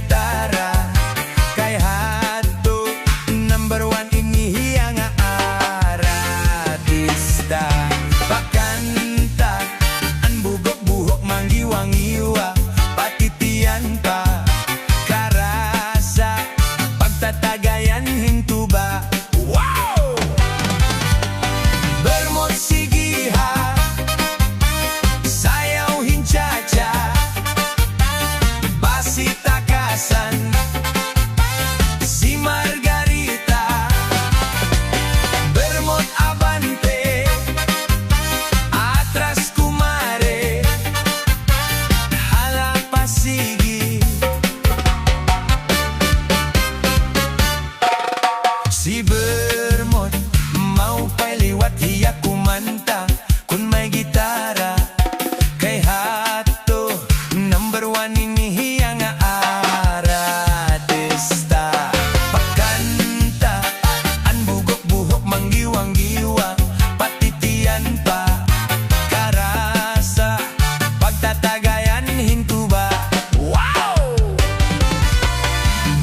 gitara kay hato number one ini ang artista. Pakanta an bugok-buhok manggiwang-iwa patitian pa karasa pagtatagayan hinto ba. Wow! Bermot sigiha sayaw hinchacha basi takasan si Margarita. Bermot abante atras kumare hala pasigi si Bermot mau pa'y liwat hiya kumanta kun may gitara kay hato number one ini ang artista. Pakanta an bugok-buhok manggiwang-giwang patitian pa karasa pagtatagayan hinto ba. Wow!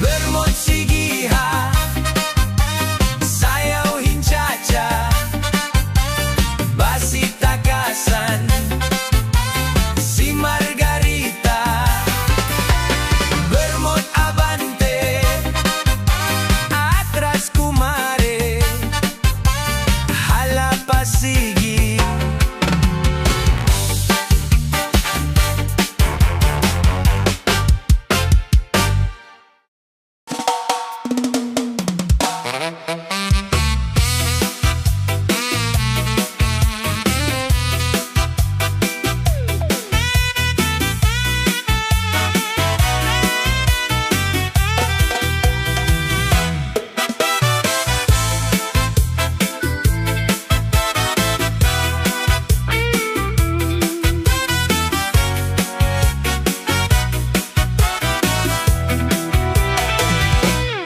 Bermot sigiha sayaw hinchacha basi takasan si Margarita. Bermot abante atras kumare hala pasigi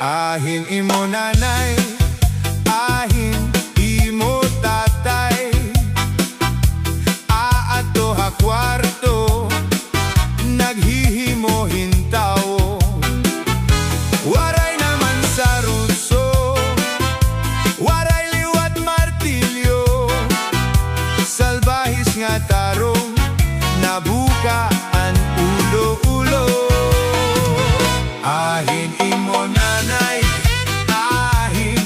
ahin imo nanay, ahin imo tatay, aato ha kwarto naghihimo hintaw. Waray naman sa ruso, waray liwat martilyo, salbahis nga tarong nabukaan ulo-ulo. Ahin imo nanay, ahin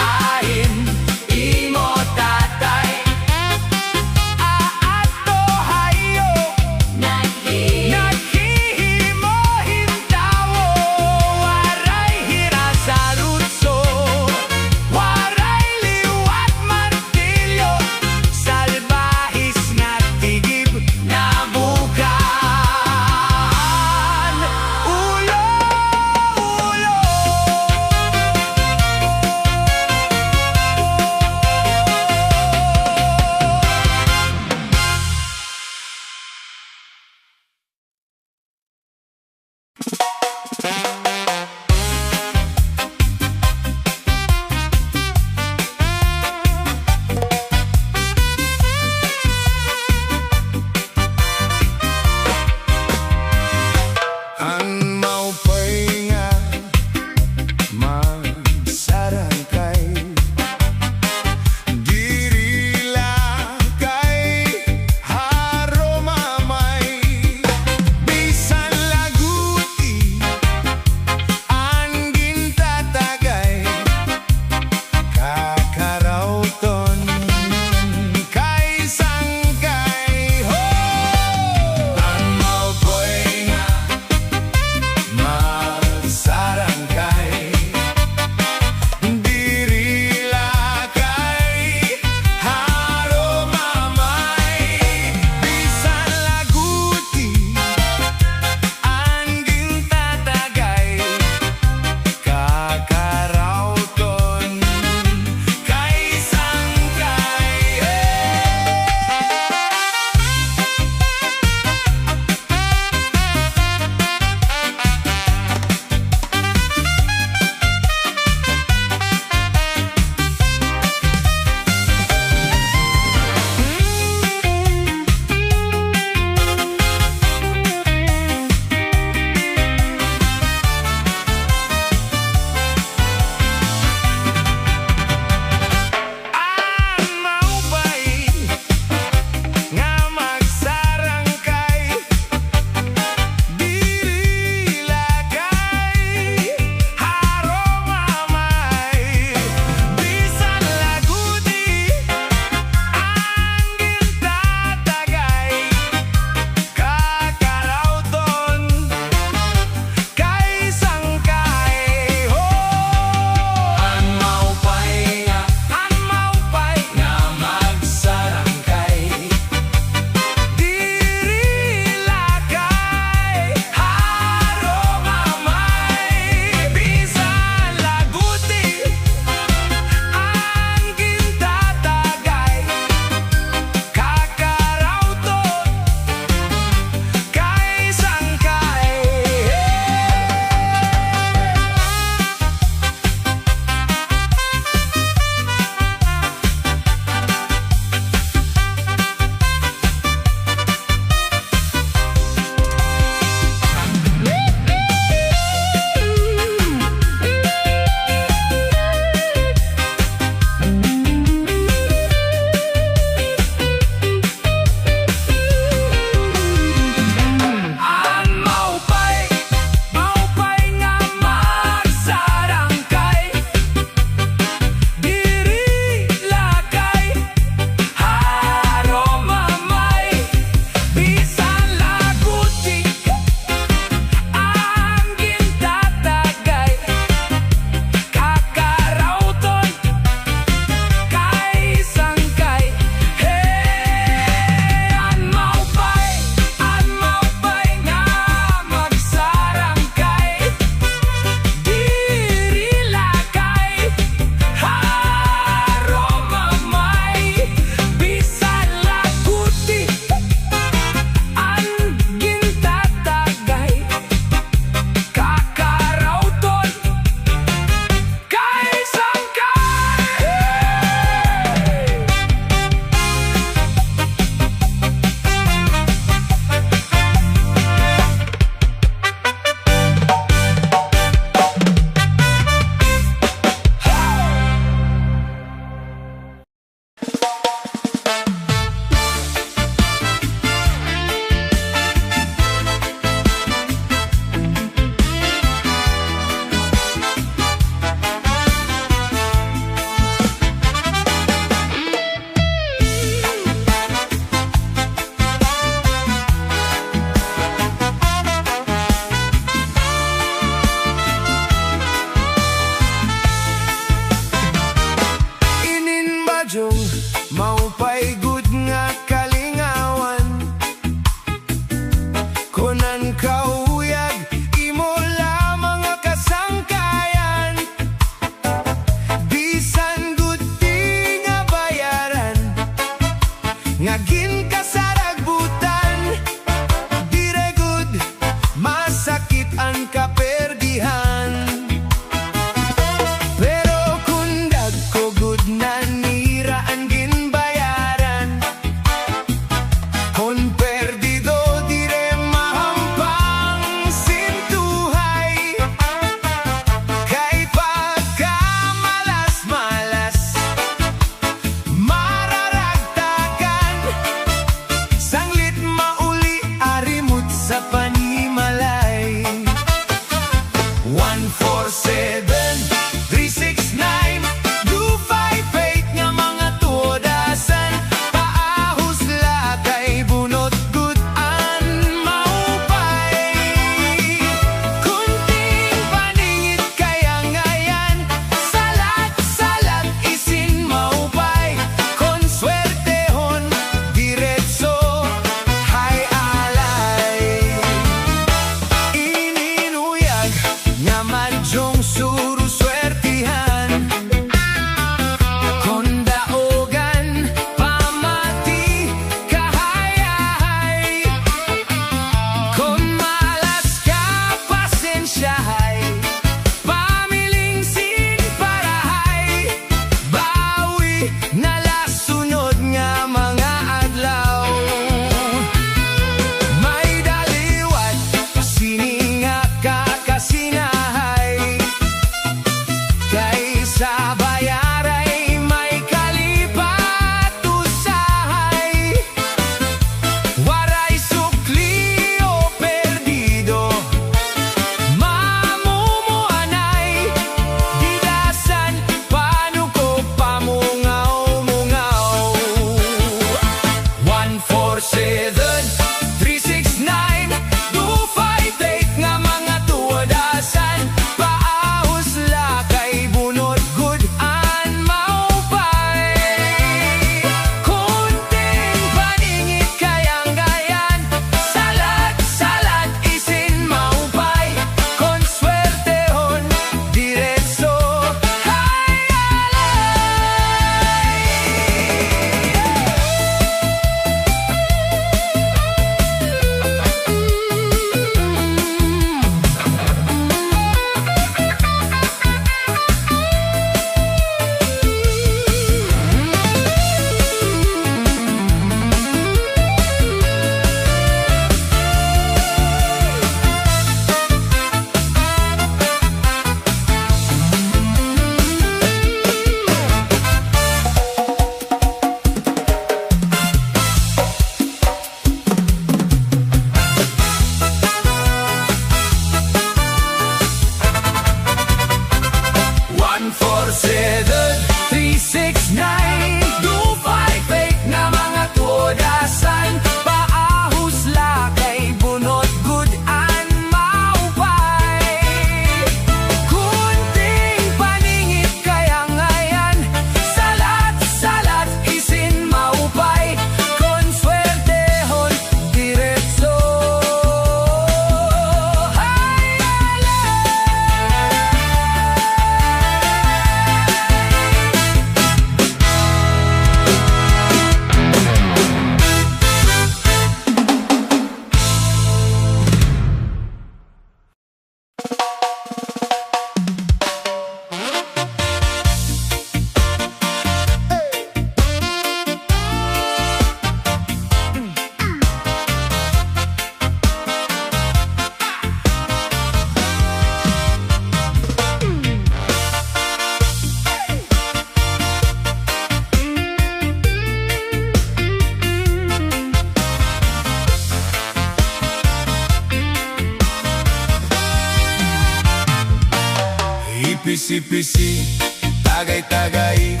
Ipisi-pisi, tagay-tagay,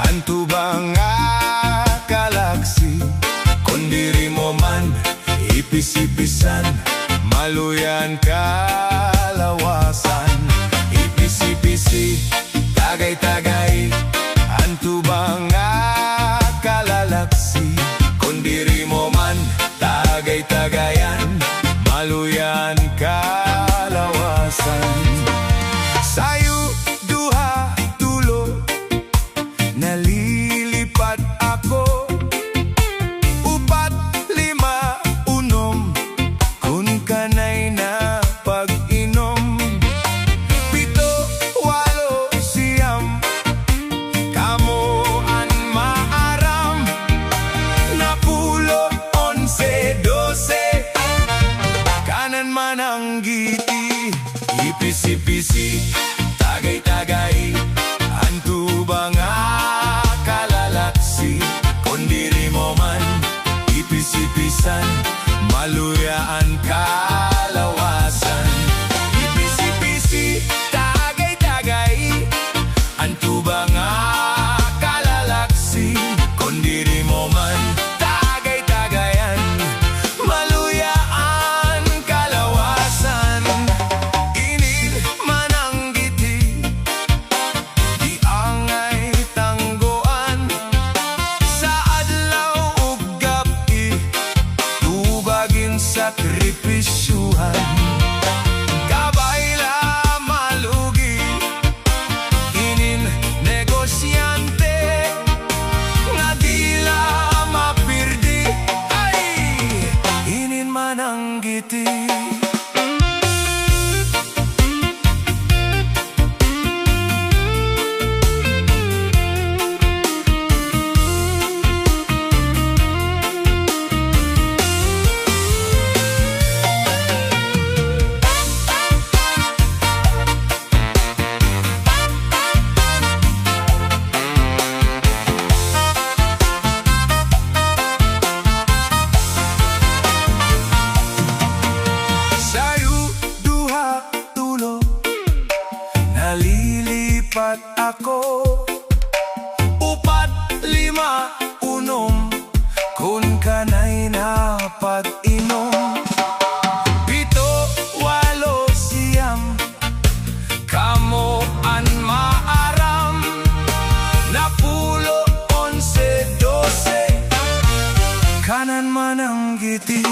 anto ba nga galaksi? Kung diri mo man, ipisi-pisan, maluyan kalawasan. Ipisi-pisi, tagay-tagay, anto ba nga kalalaksi? Kung diri mo man, tagay-tagayan, maluyan kalawasan. Sayo, duha, tulo, nalilipat ako. Upat, lima, unom, kun kanay na pag-inom. Pito, walo, siyam, kamoan maaram. Napulo, 11, 12, kanan man ang giti. Ipisi-pisi, tagay-tagay, anto ba nga kalalaksi? Kung diri mo man, ipisi-pisan, maluyaan kalawasan. Ipisi-pisi, tagay-tagay, anto ba nga kalalaksi? Kung diri mo man, tagay-tagayan, maluyaan kalawasan. Inil man ang giti, di angay tanggoan. Sa adlaw ug gabi, tubagin sakripisyuhan. Kabayla malugi, inin negosyante, nga dila mapirdi. Ay, inin man ang giti. Sayo, duha, tulo, nalilipat ako. Upat, lima, unom, kun kanay na pag-inom. Pito, walo, siyam, kamoan maaram. Napulo, 11, 12, kanan man ang giti.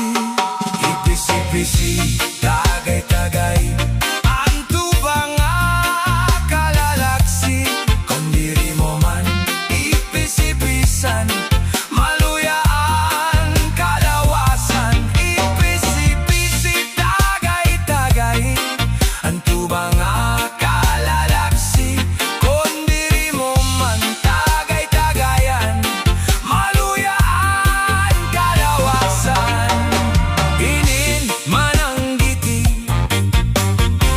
Ipisi-pisi, tagay-tagay, anto ba nga kalalaksi? Kung diri mo man, ipisi-pisan, maluyaan kalawasan. Ipisi-pisi, tagay-tagay, anto ba nga kalalaksi? Kung diri mo man, tagay-tagayan, maluyaan kalawasan. Inin man ang giti,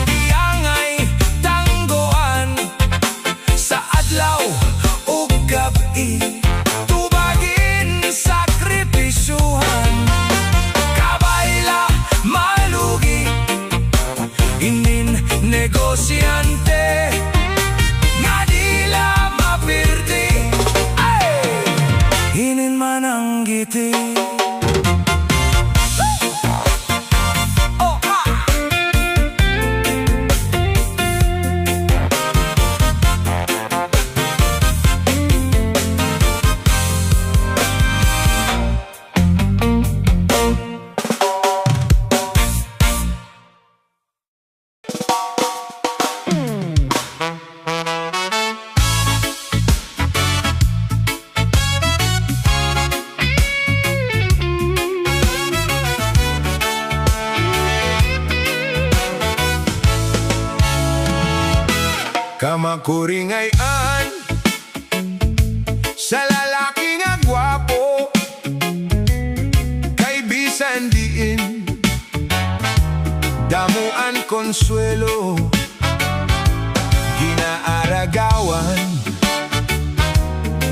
di angay tanggoan. Sa adlaw ug gabi, tubagin sakripisyuhan. Kabayla malugi, inin negosyante, nga dila mapirdi. Ay, inin man ang giti. Kamakuringayan sa lalaki nga gwapo, kay bisan diin damuan konsuelo, ginaaragawan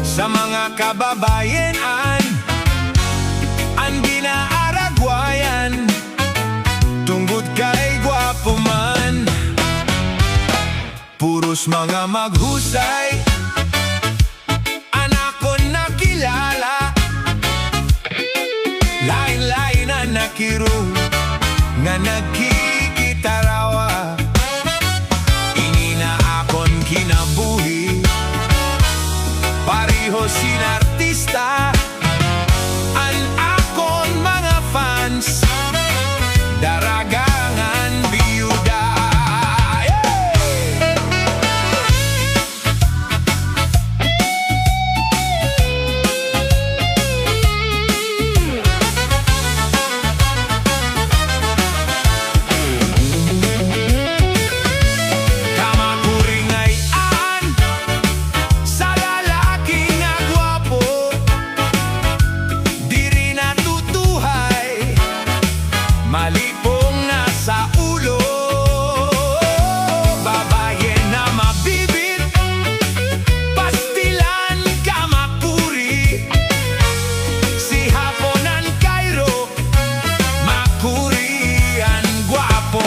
sa mga kababayenan. Ang ginaaragwayan tungkod kay gwapo man, puro puros mga maghusay, anak ko nakilala. Lain-lain na nakirong nga nagkikitarawa. Ini na akon kinabuhi, pareho sin artista. An akon mga fans, daragangan biyuda. Malipong nasa ulo, babae na mabibit, pastilan kamakuri. Si Haponan Cairo, makurian guwapo.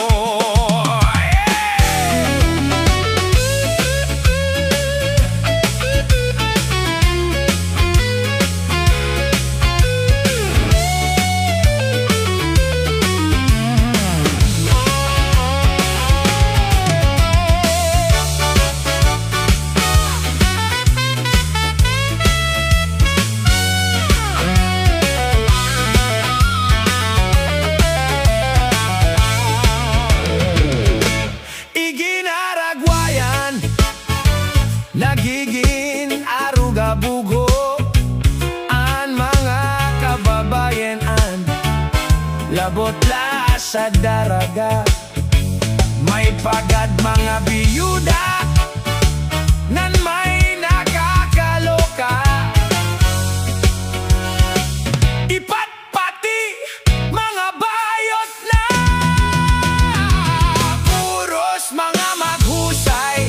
Nagiging aruga-bugo ang mga kababayan-an, labot la sa daraga. May pagad mga biyuda nan may nakakaloka. Ipatpati mga bayot na puros mga maghusay,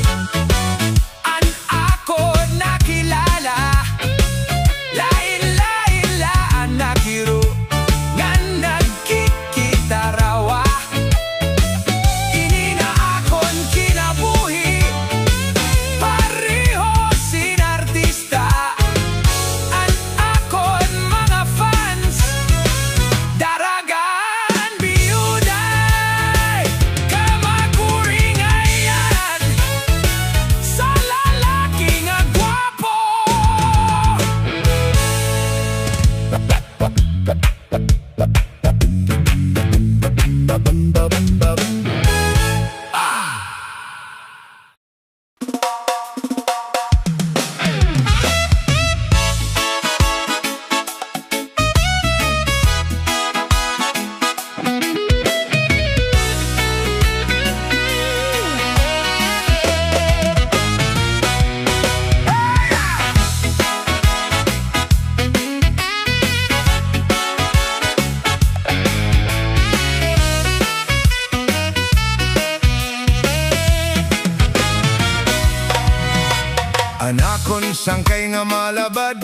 anakon sangkay nga malabad,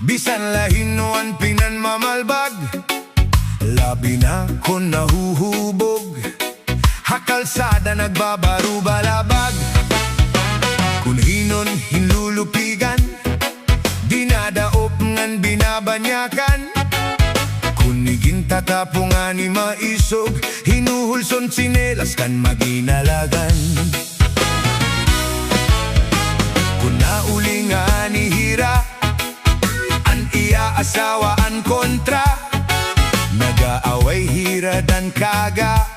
bisan lahinuan pinan mamalbag. Labi na kon nahuhubog, hakalsada nagbabaro balabag. Kung hinon hinlulupigan, dinadaop ngan binabanyakan. Kunigin tatapungan ni maisog, hinuhulson sinelas kan maginalagan. Nauli nga ni hira, an iya asawaan kontra. Nag-aaway hira dan kaga,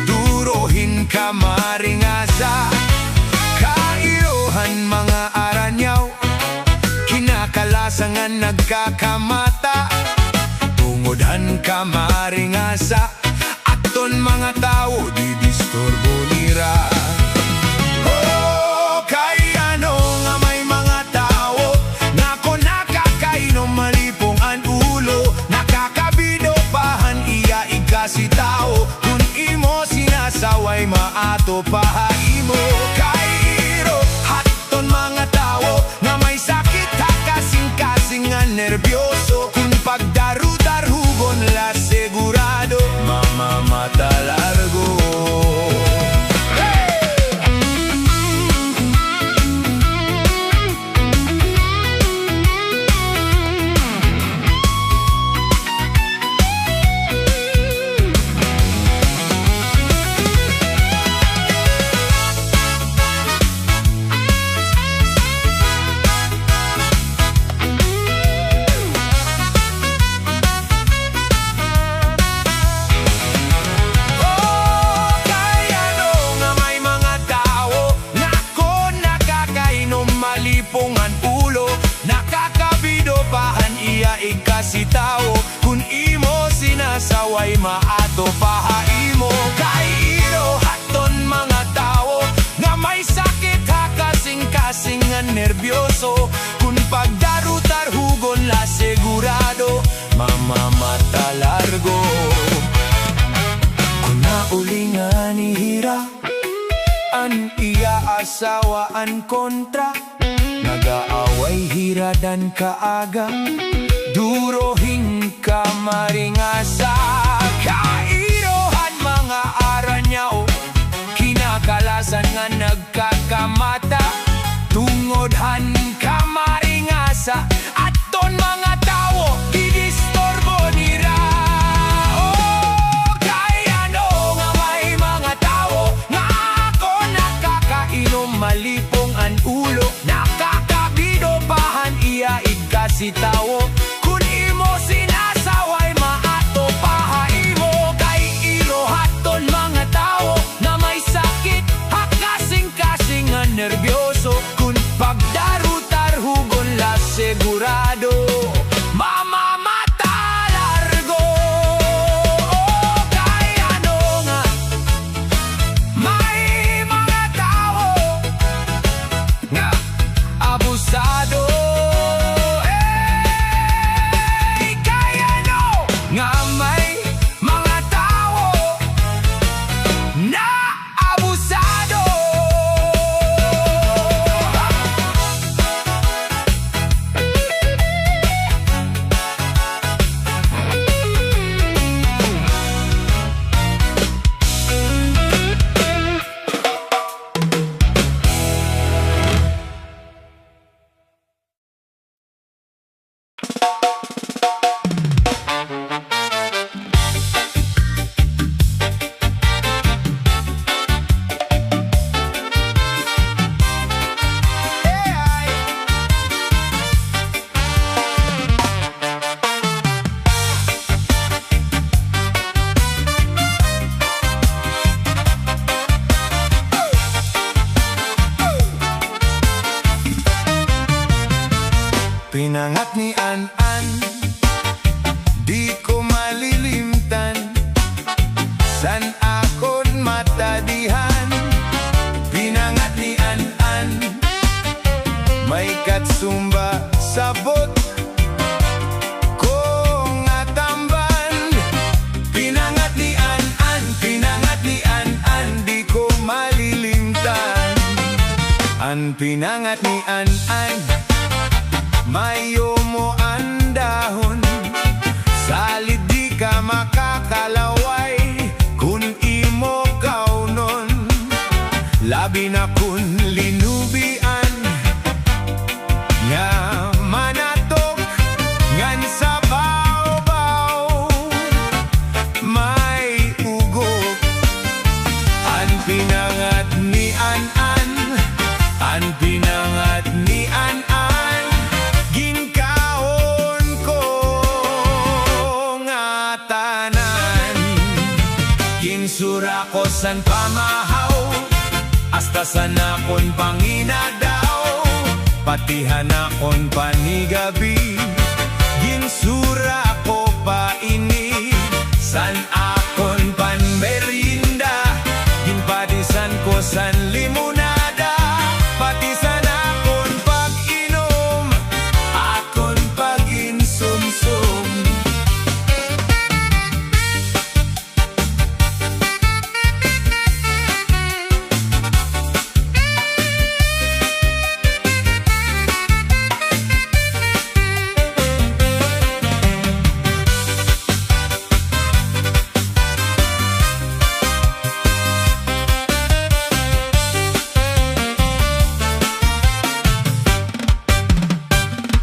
durohin ka maringasa. Kairohan mga aranyaw, kinakalasangan nagkakamata. Tungodhan ka maringasa, aton mga tao di disturbo nira. Si tao, kung imo sinasaway maato pahaimo. Kairo, haton mga tao na may sakit ha kasing-kasingan nervyoso. Kung pagdaru-darhugon la segurado, mamamata largo. Hey! manihira. An iya asawaan kontra, nag-aaway hira dan kaaga. Durohin ka maringasa, kairohan mga aranyaw. Kinakalasan nga nagkakamata, tungodhan ka maringasa. Aton mga tawo, gidistorbo nira. Oh, kaya ano nga may mga tawo nga ako nakakainom, malipong ang ulo, nakakabido pahan iya igkasi tawo. Kun imo sinasaway maato pahaimo, kay irohaton mga tawo na may sakit, hakasing-kasing nga nervyoso. Kun pagdarutar hugon la segurado, mamamata largo. Oh, kay ano nga may mga tao nga abusado. Kay ano nga may mga tao na abusado. Pinangat ni An-An, di ko malilimtan. San akon matadihan? Pinangat ni An-An, may katsumba sabot ko nga tamban. Pinangat ni An-An, pinangat ni An-An, di ko malilimtan. An pinangat ni An-An, mayo mo ang dahon, salid di ka makakalaway. Kun imo kaunon, labi na kun linubian, nga manatok ngan sa baw-baw, may ugok. An pinangat ni An-An, an pinangat ni An-An, ginkaon ko nga tanan. Ginsura ko san pamahaw, hasta san akon panginadaw, patihan akon panigabi. Ginsura ko pa ini, san akon panmerinda, ginpadisan ko san limonada, pati san akon pag-inom, akon pag-insumsum.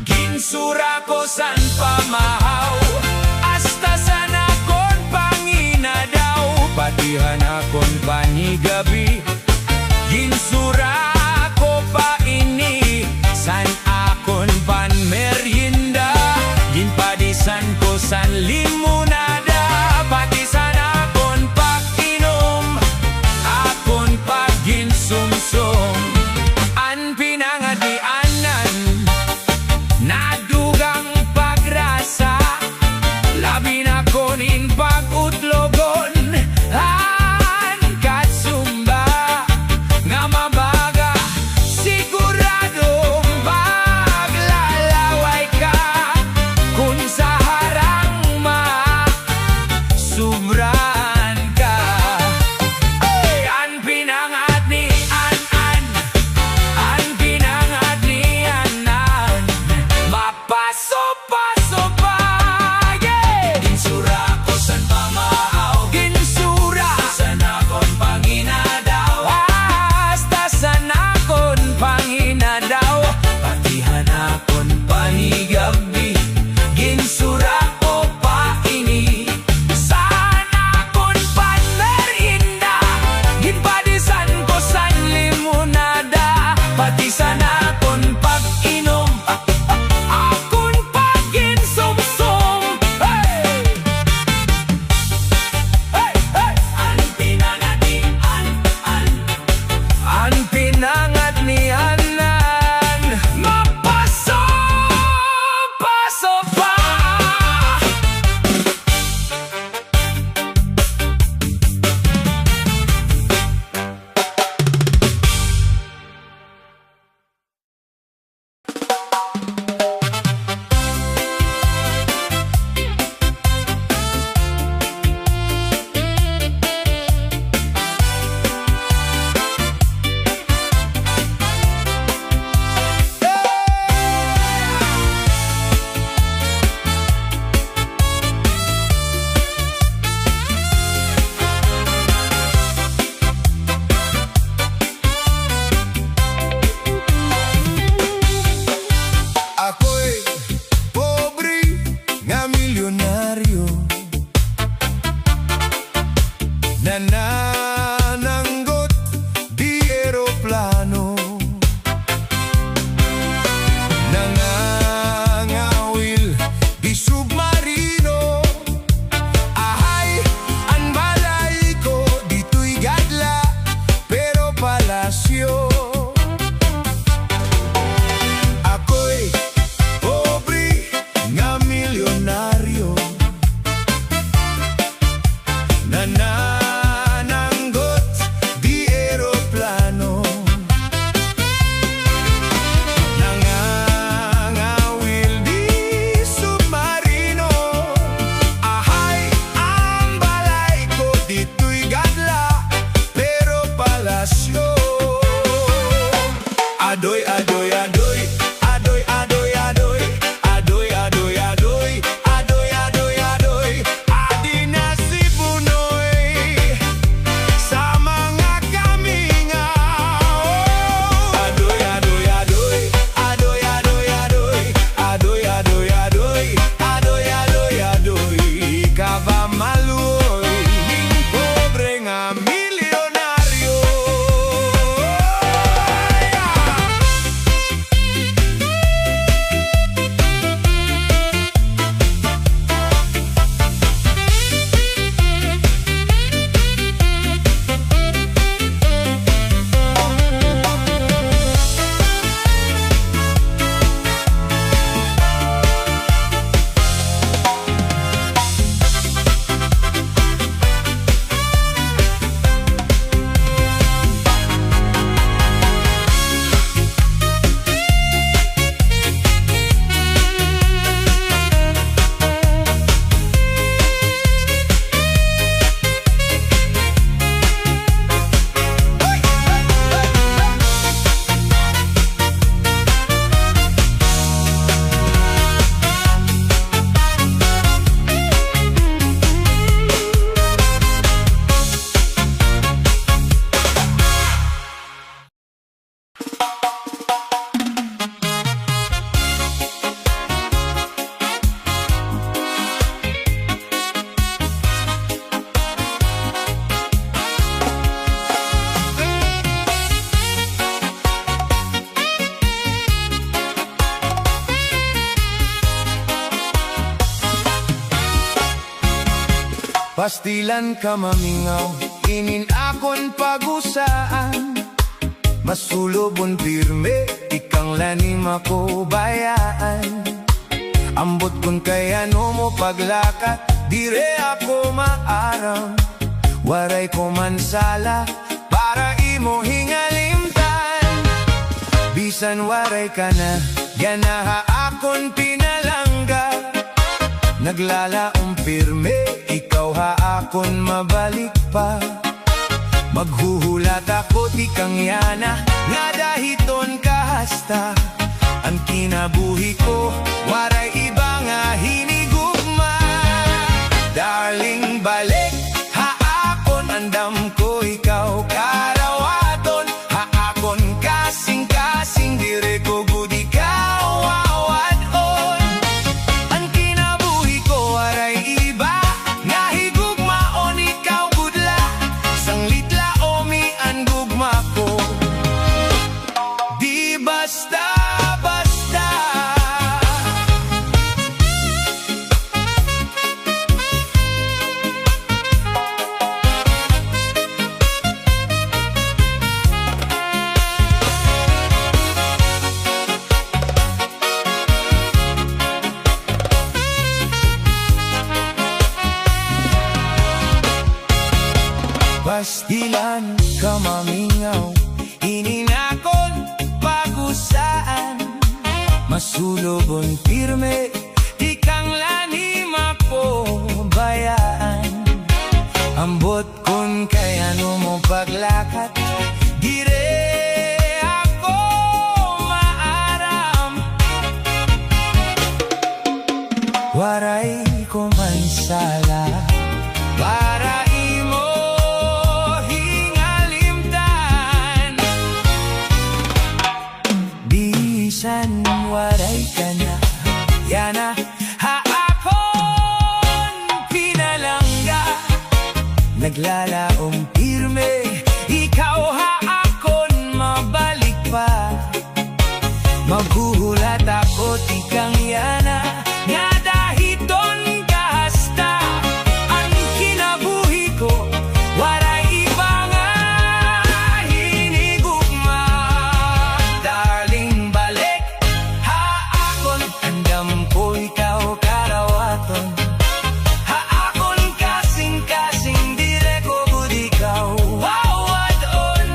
Ginsura ko san pamahaw, hasta san akon panginadaw, patihan akon panigabi. Ginsura ko pa ini, san akon panmerienda, ginpadisan ko san limonada, pati san akon pag-inom, akon pag-insumsum. An pinangat ni An-An, nadugang pagrasa, labi na konin pag-utlogon. An katsumba nga mabaga Pastilan ka mamingaw, inin akon pagusaan. Masulobon pirme, ikang lanim ako bayaan. Ambot kun kaya no mo paglakat, dire ako maaram. Waray ko mansala, para imo hingalimtan. Bisan waray ka na, ganaha akon pinalangga. Naglalaong pirme, ikaw ha akon mabalik pa. Maghuhulat ako di kang yana, nga dahiton kahasta. Ang kinabuhi ko, waray iba nga hinigugma. Darling balik, ha akon andam ko ikaw karawaton. Ha akon kasing-kasing, dire ko gud ikaw awadon. Ang kinabuhi ko, waray iba nga higugmaon, ikaw gudla. Sanglit laomi ang gugma ko, di basta. Pastilan ka mamingaw, ininakon pagusaan. Masulobon pirme, ikang lanim ako bayaan. Ambot kun kaya no mo paglakat, dire ako maaram. Waray ko mansala, para bisan waray ka na, yana ha akon pinalangga. Naglalaong pirme, ikaw ha akon mabalik pa. Maghuhulat ako tikang yana, nga dahiton kahasta. Ang kinabuhi ko, waray iba nga hinigugma. Darling balik, ha akon andam ko ikaw karawaton. Ha akon kasing-kasing, dire ko gud ikaw awadon.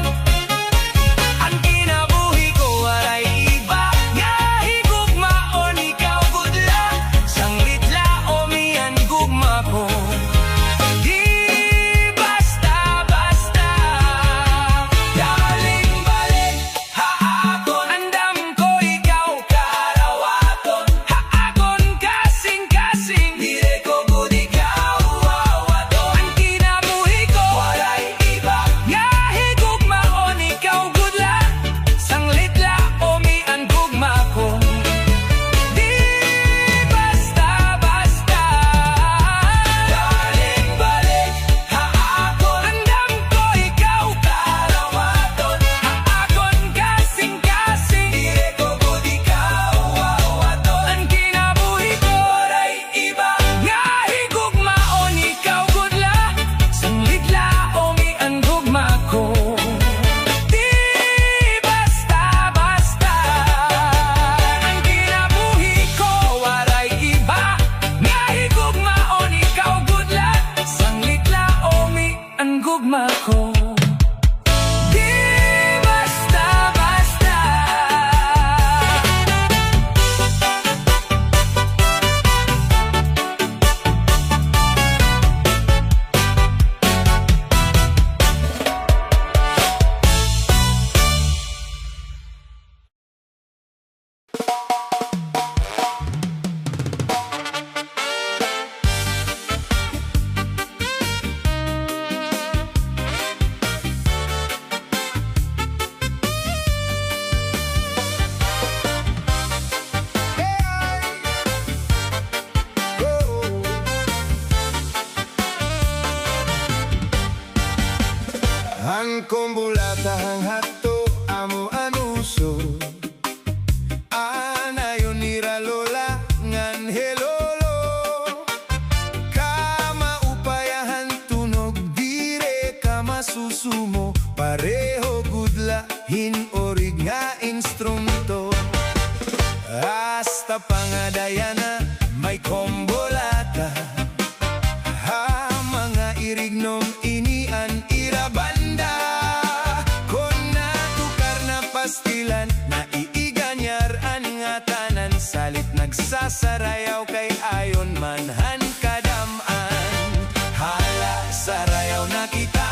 Ang kinabuhi ko, waray iba nga higugmaon, ikaw gudla. Sanglit laomi ang gugma ko, di basta-basta. Darling balik, ha akon andam ko ikaw karawaton. Ha akon kasing-kasing, dire ko gud ikaw awadon. Ang kinabuhi ko, waray iba nga higugmaon, ikaw gudla. Sanglit laomi ang gugma ko, di basta-basta. Darling balik, ha akon andam ko ikaw karawaton. Ha akon kasing-kasing, dire ko gud ikaw awadon. Ang kinabuhi ko, waray iba nga higugmaon, ikaw gudla. Sanglit laomi ang gugma ko, di basta-basta. Ang kinabuhi ko, waray iba nga higugmaon, ikaw gudla. Sanglit laomi ang gugma ko, di basta-basta. Ang kumbulata hang hato amo anuso, anayon nira lola ngan helolo. Kama upayahan sumo, pareho gudla, hinorig nga instrumento. Hasta pangadayana, may kombolata. Ha, mga irignom inian irabanda. Kon natukar na pastilan, naiiganyar nga tanan. Salit nagsasarayaw kay ayon manhan kadaman. Hala, sarayaw na kita,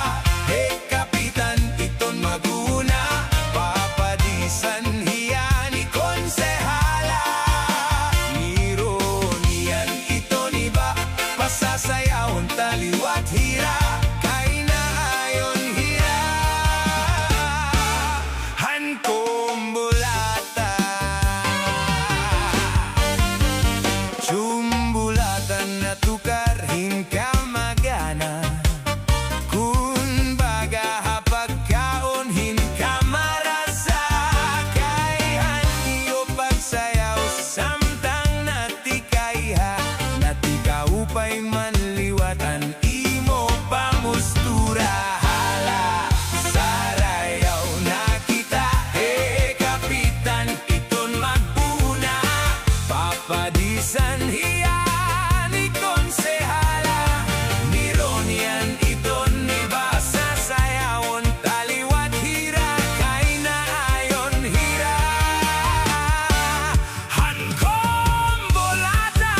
hey kapitan, iton maguna. Papadisan hiya ni konsehala. Nironian iton iba, pasasayawon taliwat hira. Kay na ayon hira, hankombulata. Jumbulatan na tukar hingka magana. Kun baga hapag kaon hingka marasa. Kay haniyo pagsayaw samtang natikaiha. Natikaupay manliwatan imo pamustura. Hala, sarayaw na kita, hey kapitan, iton magpuna. Papadisan hiya ni konsehala. Nironian iton iba, sasayawon taliwat hira. Kay na ayon hira, hankombolata.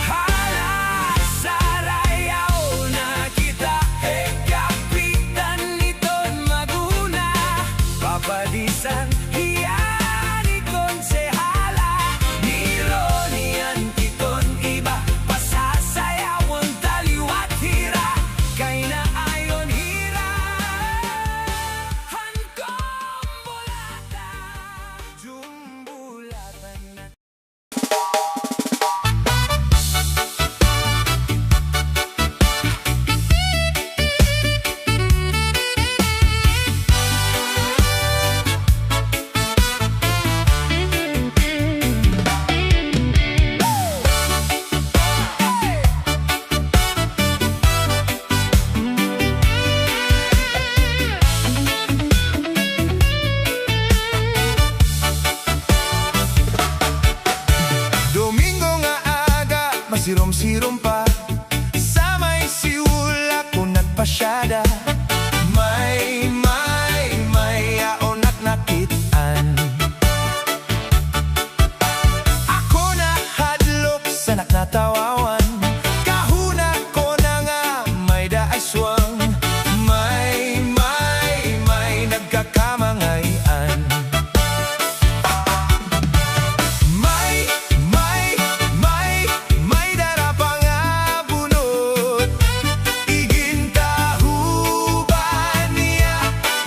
Hala, sarayaw na kita, hey kapitan, iton maguna. Papadisan hiya ni konsehala. Nironian iton iba, pasasayawon taliwat hira. Kay na ayon hira, hankombolata. Jumbulatan na Domingo nga aga, masirom-sirom pa. Sa may siula ko nagpasyada. May aon at nakitaan. Ako na hadlok sa naknatawawan. Kahuna ko na nga may daaswang. May nagkakamangayan. May darapa nga bunot. Igintahuban niya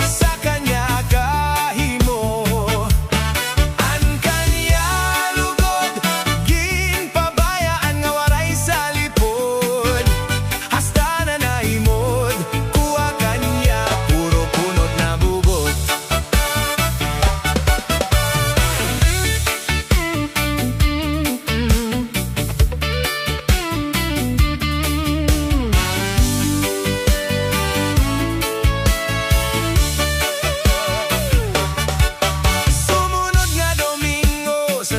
sa kanya kahimo. Ang kanya lugod, ginpabayaan nga waray sa lipod. Hasta na naimod, kuha kanya puro punot na bubot. Sumunod nga Domingo sa